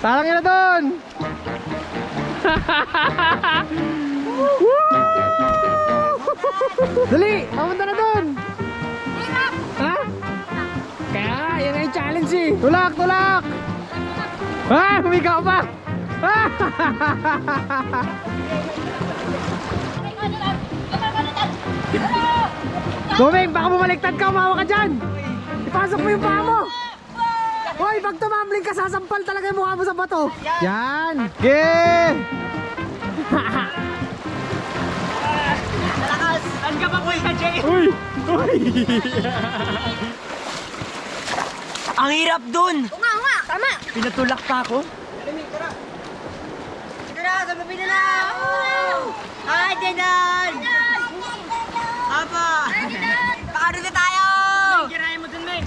Tarang na doon. Dali, papunta na doon. Ha? Kaya, yan ay challenge eh. Tulak, tulak. Ah, humigaw pa. Ah! Gomeng, baka bumaliktad ka, umawa ka dyan. Ipasok mo yung paa mo. Hoy, pag tumambling ka, sasampal talaga yung mukha mo sa bato. Yan. Okay. Malakas! Saan ka pa punta, Jay? Uy! Uy! Ang hirap dun! Oo nga, tama. Pinatulak pa ako. Sige na, sababi na na! Hi, Jaden! Apa! Pakano na tayo! Girahin mo dun, May!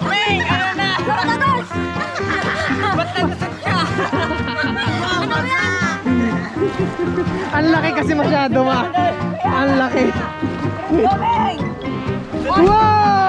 May! Ano na? Matagos! Ba't nagusot ka? Ano yan? Ang laki kasi masyado ma. Ang laki. Gomeng! Wow!